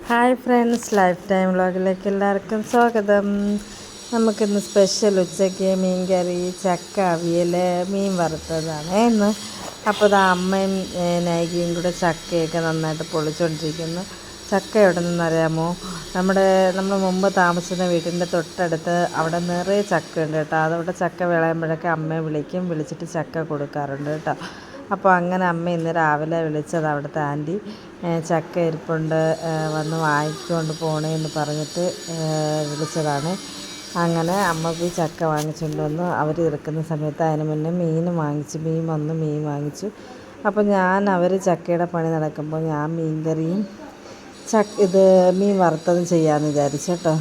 Hi friends, life time വ്ളോഗിലേക്ക് എല്ലാവർക്കും സ്വാഗതം. നമുക്കിന്ന് സ്പെഷ്യൽ ഉച്ചയ്ക്ക് മീൻ കറി, ചക്ക അവിയൽ, മീൻ വറുത്തതാണ് ഇന്ന്. അപ്പോൾ ഇത് അമ്മയും നൈകിയും കൂടെ ചക്കയൊക്കെ നന്നായിട്ട് പൊളിച്ചുകൊണ്ടിരിക്കുന്നു. ചക്ക എവിടെ നിന്നറിയാമോ? നമ്മൾ മുമ്പ് താമസിക്കുന്ന വീട്ടിൻ്റെ തൊട്ടടുത്ത് അവിടെ നിറയെ ചക്ക ഉണ്ട് കേട്ടോ. അതവിടെ ചക്ക വിളയുമ്പോഴൊക്കെ അമ്മയെ വിളിച്ചിട്ട് ചക്ക കൊടുക്കാറുണ്ട് കേട്ടോ. അപ്പോൾ അങ്ങനെ അമ്മ ഇന്ന് രാവിലെ വിളിച്ചത് അവിടുത്തെ ആൻറ്റി ചക്ക ഇരിപ്പുണ്ട്, വന്ന് വാങ്ങിക്കൊണ്ട് പോണേ എന്ന് പറഞ്ഞിട്ട് വിളിച്ചതാണ്. അങ്ങനെ അമ്മ പോയി ചക്ക വാങ്ങിച്ചുകൊണ്ട് വന്നു. അവർ ഇറക്കുന്ന സമയത്ത് അതിന് മുന്നേ മീൻ വാങ്ങിച്ചു. അപ്പോൾ അവർ ചക്കയുടെ പണി നടക്കുമ്പോൾ ഞാൻ മീൻ കറിയും മീൻ വറുത്തതും ചെയ്യാമെന്ന് വിചാരിച്ചു കേട്ടോ.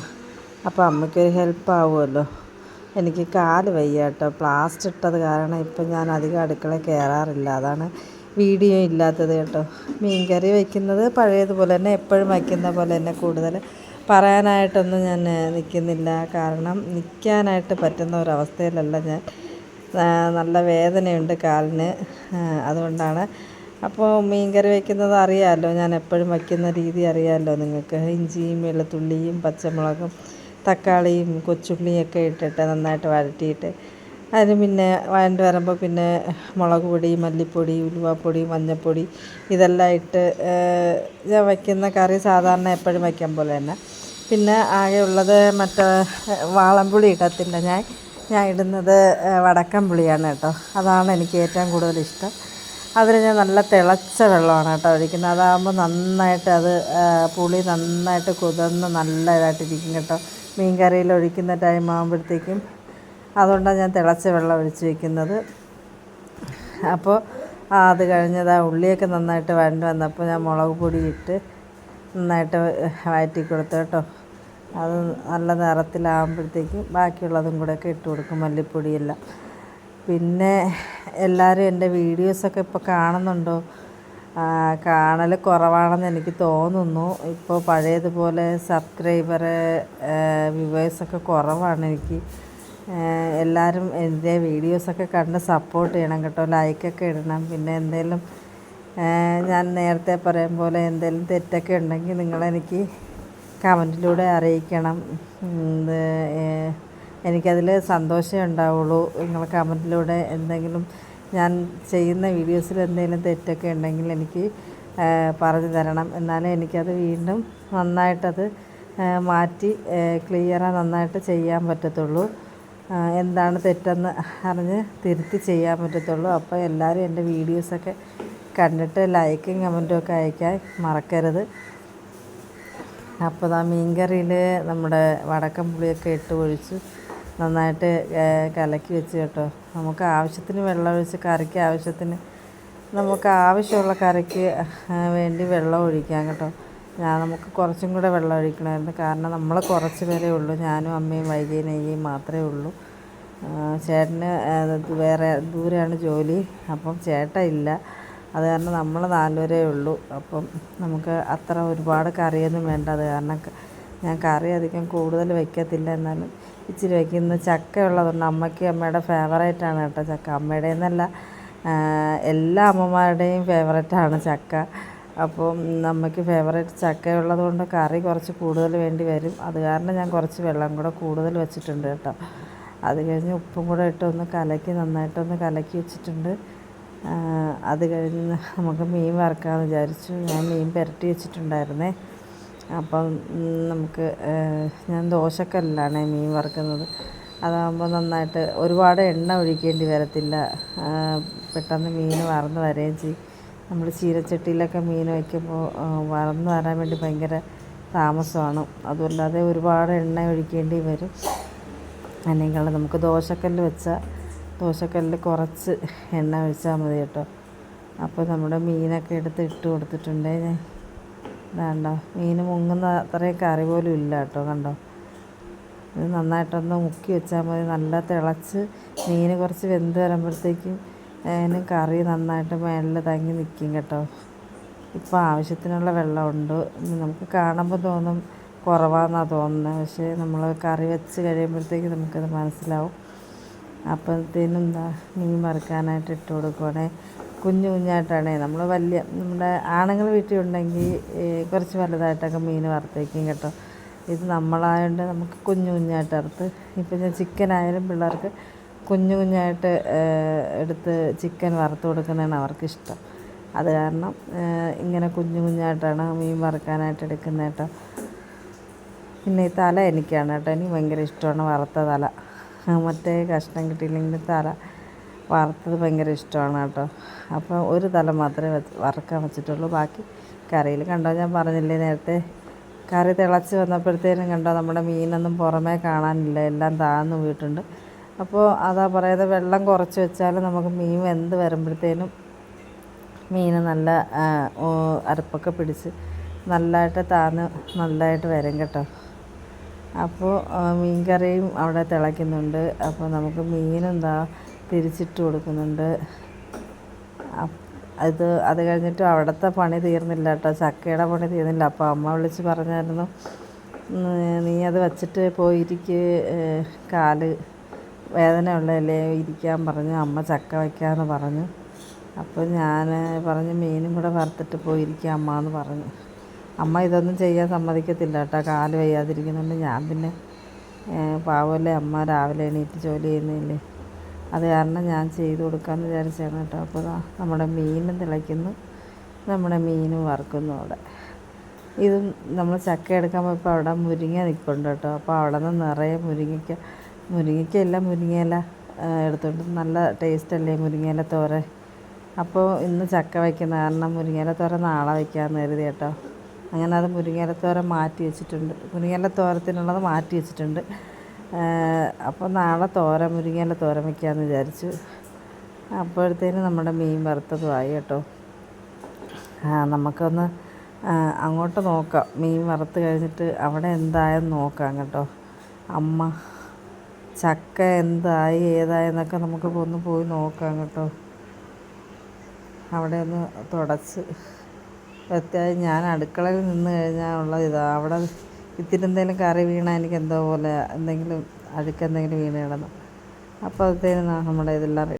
അപ്പോൾ അമ്മയ്ക്കൊരു ഹെൽപ്പ് ആവുമല്ലോ. എനിക്ക് കാല് വയ്യ കേട്ടോ, പ്ലാസ്റ്റർ ഇട്ടത് കാരണം ഇപ്പം ഞാൻ അധികം അടുക്കളയിൽ കയറാറില്ല. അതാണ് വീഡിയോ ഇല്ലാത്തത് കേട്ടോ. മീൻ കറി വയ്ക്കുന്നത് പഴയതുപോലെ തന്നെ, എപ്പോഴും വയ്ക്കുന്ന പോലെ തന്നെ. കൂടുതൽ പറയാനായിട്ടൊന്നും ഞാൻ നിൽക്കുന്നില്ല, കാരണം നിൽക്കാനായിട്ട് പറ്റുന്ന ഒരവസ്ഥയിലല്ല ഞാൻ. നല്ല വേദനയുണ്ട് കാലിന്, അതുകൊണ്ടാണ്. അപ്പോൾ മീൻ കറി വയ്ക്കുന്നത് അറിയാമല്ലോ, ഞാൻ എപ്പോഴും വയ്ക്കുന്ന രീതി അറിയാമല്ലോ നിങ്ങൾക്ക്. ഇഞ്ചിയും വെളുത്തുള്ളിയും പച്ചമുളകും തക്കാളിയും കൊച്ചുള്ളിയൊക്കെ ഇട്ടിട്ട് നന്നായിട്ട് വഴറ്റിയിട്ട് അതിന് പിന്നെ വഴണ്ട് വരുമ്പോൾ പിന്നെ മുളക് പൊടി, മല്ലിപ്പൊടി, ഉലുവാപ്പൊടി, മഞ്ഞൾപ്പൊടി ഇതെല്ലാം ഇട്ട് ഞാൻ വയ്ക്കുന്ന കറി സാധാരണ എപ്പോഴും വയ്ക്കാൻ പോലെ തന്നെ. പിന്നെ ആകെ ഉള്ളത് വാളൻപുളി ഇടത്തില്ല ഞാൻ ഇടുന്നത് വടക്കൻ പുളിയാണ് കേട്ടോ. അതാണ് എനിക്ക് ഏറ്റവും കൂടുതൽ ഇഷ്ടം. അതിന് ഞാൻ നല്ല തിളച്ച വെള്ളമാണ് കേട്ടോ ഒഴിക്കുന്നത്. അതാകുമ്പോൾ നന്നായിട്ട് പുളി നന്നായിട്ട് കുതിർന്ന് നല്ല ഇതായിട്ടിരിക്കും കേട്ടോ മീൻ കറിയിൽ ഒഴിക്കുന്ന ടൈം ആകുമ്പോഴത്തേക്കും. അതുകൊണ്ടാണ് ഞാൻ തിളച്ച വെള്ളം ഒഴിച്ച് വയ്ക്കുന്നത്. അപ്പോൾ അത് കഴിഞ്ഞത് ഉള്ളിയൊക്കെ നന്നായിട്ട് വഴണ്ട് വന്നപ്പോൾ ഞാൻ മുളക് പൊടി ഇട്ട് നന്നായിട്ട് വഴറ്റി കൊടുത്തു കേട്ടോ. അത് നല്ല നിറത്തിലാകുമ്പോഴത്തേക്കും ബാക്കിയുള്ളതും കൂടെയൊക്കെ ഇട്ട് കൊടുക്കും, മല്ലിപ്പൊടിയെല്ലാം. പിന്നെ എല്ലാവരും എൻ്റെ വീഡിയോസൊക്കെ ഇപ്പോൾ കാണുന്നുണ്ടോ? കാണൽ കുറവാണെന്ന് എനിക്ക് തോന്നുന്നു. ഇപ്പോൾ പഴയതുപോലെ സബ്സ്ക്രൈബർ വ്യൂവേഴ്സൊക്കെ കുറവാണ് എനിക്ക്. എല്ലാവരും എൻ്റെ വീഡിയോസൊക്കെ കണ്ട് സപ്പോർട്ട് ചെയ്യണം കേട്ടോ, ലൈക്കൊക്കെ ഇടണം. പിന്നെ ഞാൻ നേരത്തെ പറയും പോലെ എന്തെങ്കിലും തെറ്റൊക്കെ ഉണ്ടെങ്കിൽ നിങ്ങളെനിക്ക് കമൻറ്റിലൂടെ അറിയിക്കണം. എനിക്കതിൽ സന്തോഷമേ ഉണ്ടാവുള്ളൂ. നിങ്ങൾ കമൻറ്റിലൂടെ എന്തെങ്കിലും ഞാൻ ചെയ്യുന്ന വീഡിയോസിൽ എന്തെങ്കിലും തെറ്റൊക്കെ ഉണ്ടെങ്കിൽ എനിക്ക് പറഞ്ഞു തരണം. എന്നാലേ എനിക്കത് വീണ്ടും നന്നായിട്ടത് മാറ്റി ക്ലിയറായി നന്നായിട്ട് ചെയ്യാൻ പറ്റത്തുള്ളൂ. എന്താണ് തെറ്റെന്ന് അറിഞ്ഞ് തിരുത്തി ചെയ്യാൻ പറ്റത്തുള്ളൂ. അപ്പോൾ എല്ലാവരും എൻ്റെ വീഡിയോസൊക്കെ കണ്ടിട്ട് ലൈക്കും കമൻറ്റും ഒക്കെ അയക്കാൻ മറക്കരുത്. അപ്പോൾ മീൻ കറിയിൽ നമ്മുടെ വടക്കൻ പുളിയൊക്കെ ഇട്ട് ഒഴിച്ച് നന്നായിട്ട് കലക്കി വെച്ച് കേട്ടോ. നമുക്ക് ആവശ്യത്തിന് വെള്ളം ഒഴിച്ച് കറിക്ക് ആവശ്യത്തിന് നമുക്ക് ആവശ്യമുള്ള കറിക്ക് വേണ്ടി വെള്ളം ഒഴിക്കാം കേട്ടോ. നമുക്ക് കുറച്ചും കൂടെ വെള്ളം ഒഴിക്കണമായിരുന്നു, കാരണം നമ്മൾ കുറച്ച് പേരേ ഉള്ളൂ. ഞാനും അമ്മയും വൈകിയും നെയ്യും മാത്രമേ ഉള്ളൂ. ചേട്ടന് വേറെ ദൂരെയാണ് ജോലി, അപ്പം ചേട്ടൻ ഇല്ല. അത് കാരണം നമ്മൾ 4 പേരേ ഉള്ളൂ. അപ്പം നമുക്ക് അത്ര ഒരുപാട് കറിയൊന്നും വേണ്ട. അത് കാരണം ഞാൻ കറി അധികം കൂടുതൽ വയ്ക്കത്തില്ല, എന്നാലും ഇച്ചിരി വയ്ക്കുന്ന. ചക്ക ഉള്ളതുകൊണ്ട് അമ്മയുടെ ഫേവറേറ്റാണ് കേട്ടോ ചക്ക. അമ്മയുടെ എന്നല്ല, എല്ലാ അമ്മമാരുടെയും ഫേവറേറ്റാണ് ചക്ക. അപ്പം അമ്മയ്ക്ക് ഫേവറേറ്റ് ചക്ക ഉള്ളതുകൊണ്ട് കറി കുറച്ച് കൂടുതൽ വേണ്ടി വരും. അത് കാരണം ഞാൻ കുറച്ച് വെള്ളം കൂടെ കൂടുതൽ വെച്ചിട്ടുണ്ട് കേട്ടോ. അത് കഴിഞ്ഞ് ഉപ്പും കൂടെ ഇട്ട് നന്നായിട്ടൊന്ന് കലക്കി വെച്ചിട്ടുണ്ട്. അത് കഴിഞ്ഞ് നമുക്ക് മീൻ വറുക്കാമെന്ന് വിചാരിച്ചു. ഞാൻ മീൻ പുരട്ടി വെച്ചിട്ടുണ്ടായിരുന്നേ. അപ്പം ഞാൻ ദോശക്കല്ലിലാണ് മീൻ വറുക്കുന്നത്. അതാകുമ്പോൾ നന്നായിട്ട് ഒരുപാട് എണ്ണ ഒഴിക്കേണ്ടി വരത്തില്ല, പെട്ടെന്ന് മീൻ വറന്ന് വരികയും ചെയ്യും. നമ്മൾ ചീനച്ചട്ടിയിലൊക്കെ മീൻ വയ്ക്കുമ്പോൾ വറന്ന് വരാൻ വേണ്ടി ഭയങ്കര താമസമാണ്. അതുമല്ലാതെ ഒരുപാട് എണ്ണ ഒഴിക്കേണ്ടി വരും. അല്ലെങ്കിൽ നമുക്ക് ദോശക്കല്ലിൽ കുറച്ച് എണ്ണ ഒഴിച്ചാൽ മതി കേട്ടോ. അപ്പോൾ നമ്മുടെ മീനൊക്കെ ഇട്ട് കൊടുത്തിട്ടുണ്ട്. ഇതാണ്ടോ, മീൻ മുങ്ങുന്ന അത്രയും കറി പോലും ഇല്ല കേട്ടോ, കണ്ടോ. ഇത് നന്നായിട്ടൊന്ന് മുക്കി വെച്ചാൽ മതി. നല്ല തിളച്ച് മീൻ കുറച്ച് വെന്ത് വരുമ്പോഴത്തേക്കും അതിന് കറി നന്നായിട്ട് മേളിൽ തങ്ങി നിൽക്കും കേട്ടോ. ഇപ്പോൾ ആവശ്യത്തിനുള്ള വെള്ളമുണ്ട്. നമുക്ക് കാണുമ്പോൾ തോന്നും കുറവാണെന്നാണ് തോന്നുന്നത്, പക്ഷേ നമ്മൾ കറി വെച്ച് കഴിയുമ്പോഴത്തേക്ക് നമുക്കത് മനസ്സിലാവും. അപ്പോഴത്തേനും മീൻ വറുക്കാനായിട്ട് ഇട്ട് കൊടുക്കുവാണേ. കുഞ്ഞു കുഞ്ഞായിട്ടാണ് നമ്മൾ വലിയ നമ്മുടെ ആണുങ്ങൾ വീട്ടിലുണ്ടെങ്കിൽ കുറച്ച് വലുതായിട്ടൊക്കെ മീൻ വറുത്ത് വയ്ക്കും കേട്ടോ. ഇത് നമ്മളായതുകൊണ്ട് നമുക്ക് കുഞ്ഞു കുഞ്ഞായിട്ട് വറുത്ത്, ഇപ്പം ഞാൻ ചിക്കനായാലും പിള്ളേർക്ക് കുഞ്ഞു കുഞ്ഞായിട്ട് എടുത്ത് ചിക്കൻ വറുത്ത് കൊടുക്കുന്നതാണ് അവർക്കിഷ്ടം. അത് കാരണം ഇങ്ങനെ കുഞ്ഞു കുഞ്ഞായിട്ടാണ് മീൻ വറുക്കാനായിട്ട് എടുക്കുന്നത് കേട്ടോ. പിന്നെ ഈ തല എനിക്കാണ് കേട്ടോ, എനിക്ക് ഭയങ്കര ഇഷ്ടമാണ് വറുത്ത തല. മറ്റേ കഷ്ണം കിട്ടിയില്ലെങ്കിൽ തല വറുത്തത് ഭയങ്കര ഇഷ്ടമാണ് കേട്ടോ. അപ്പോൾ ഒരു തല മാത്രമേ വറുക്കാൻ വെച്ചിട്ടുള്ളൂ, ബാക്കി കറിയിൽ കണ്ടോ. ഞാൻ പറഞ്ഞില്ലേ നേരത്തെ, കറി തിളച്ച് വന്നപ്പോഴത്തേനും കണ്ടോ നമ്മുടെ മീനൊന്നും പുറമേ കാണാനില്ല, എല്ലാം താഴ്ന്നു പോയിട്ടുണ്ട്. അപ്പോൾ അതാ പറയുന്നത്, വെള്ളം കുറച്ച് വെച്ചാൽ നമുക്ക് മീൻ വെന്ത് വരുമ്പോഴത്തേനും മീൻ നല്ല അരപ്പൊക്കെ പിടിച്ച് നല്ലതായിട്ട് താന്ന് നല്ലതായിട്ട് വരും കേട്ടോ. അപ്പോൾ മീൻ കറിയും അവിടെ തിളയ്ക്കുന്നുണ്ട്. അപ്പോൾ നമുക്ക് മീനെന്താ തിരിച്ചിട്ട് കൊടുക്കുന്നുണ്ട്. അത് കഴിഞ്ഞിട്ട് അവിടുത്തെ പണി തീർന്നില്ല കേട്ടോ, ചക്കയുടെ പണി തീർന്നില്ല. അപ്പോൾ അമ്മ വിളിച്ച് പറഞ്ഞായിരുന്നു, നീ അത് വച്ചിട്ട് പോയിരിക്ക്, കാല് വേദന ഉള്ളതല്ലേ, ഇരിക്കാൻ പറഞ്ഞു. അമ്മ ചക്ക വയ്ക്കാമെന്ന് പറഞ്ഞു. അപ്പോൾ ഞാൻ പറഞ്ഞു മീനും കൂടെ വറുത്തിട്ട് പോയിരിക്കുക അമ്മ എന്ന് പറഞ്ഞു. അമ്മ ഇതൊന്നും ചെയ്യാൻ സമ്മതിക്കത്തില്ല കേട്ടോ, കാല് വയ്യാതിരിക്കുന്നുണ്ട്. ഞാൻ പിന്നെ പാവമല്ലേ അമ്മ, രാവിലെ എണീറ്റ് ജോലി ചെയ്യുന്നില്ലേ, അത് കാരണം ഞാൻ ചെയ്ത് കൊടുക്കാമെന്ന് വിചാരിച്ചാണ് കേട്ടോ. അപ്പോൾ നമ്മുടെ മീനും തിളയ്ക്കുന്നു, നമ്മുടെ മീനും വറുക്കുന്നു അവിടെ. ഇതും നമ്മൾ ചക്ക എടുക്കാൻ പോയപ്പോൾ അവിടെ മുരിങ്ങ നിൽപ്പുണ്ട് കേട്ടോ. അപ്പോൾ അവിടെ നിന്ന് നിറയെ മുരിങ്ങയ്ക്കല്ല മുരിങ്ങയില എടുത്തോണ്ട്, നല്ല ടേസ്റ്റല്ലേ മുരിങ്ങയില തോരൻ. അപ്പോൾ ഇന്ന് ചക്ക വയ്ക്കുന്ന കാരണം മുരിങ്ങയില തോരൻ നാളെ വയ്ക്കാമെന്ന് കരുതി കേട്ടോ. അങ്ങനെ അത് മുരിങ്ങയില തോരൻ മാറ്റി വെച്ചിട്ടുണ്ട്, മുരിങ്ങയില തോരത്തിനുള്ളത് മാറ്റി വെച്ചിട്ടുണ്ട്. അപ്പോൾ നാളെ മുരിങ്ങയില തോരൻ വയ്ക്കാമെന്ന് വിചാരിച്ചു. അപ്പോഴത്തേനും നമ്മുടെ മീൻ വറുത്തതുമായി കേട്ടോ. നമുക്കൊന്ന് അങ്ങോട്ട് നോക്കാം, മീൻ വറുത്ത് കഴിഞ്ഞിട്ട് അവിടെ എന്തായെന്ന് നോക്കാം കേട്ടോ. അമ്മ ചക്ക എന്തായി ഏതായെന്നൊക്കെ നമുക്ക് ഒന്ന് പോയി നോക്കാം കേട്ടോ. അവിടെ ഒന്ന് തുടച്ച് വൃത്തിയായി. ഞാൻ അടുക്കളയിൽ നിന്ന് കഴിഞ്ഞാൽ ഉള്ള ഇതാ, അവിടെ ഇത്തിരി എന്തെങ്കിലും കറി വീണാൽ എനിക്ക് എന്തോ പോലെ എന്തെങ്കിലും അഴുക്കെന്തെങ്കിലും വീണ് കിടന്നു. അപ്പോൾ അത്തേനും നമ്മുടെ ഇതെല്ലാം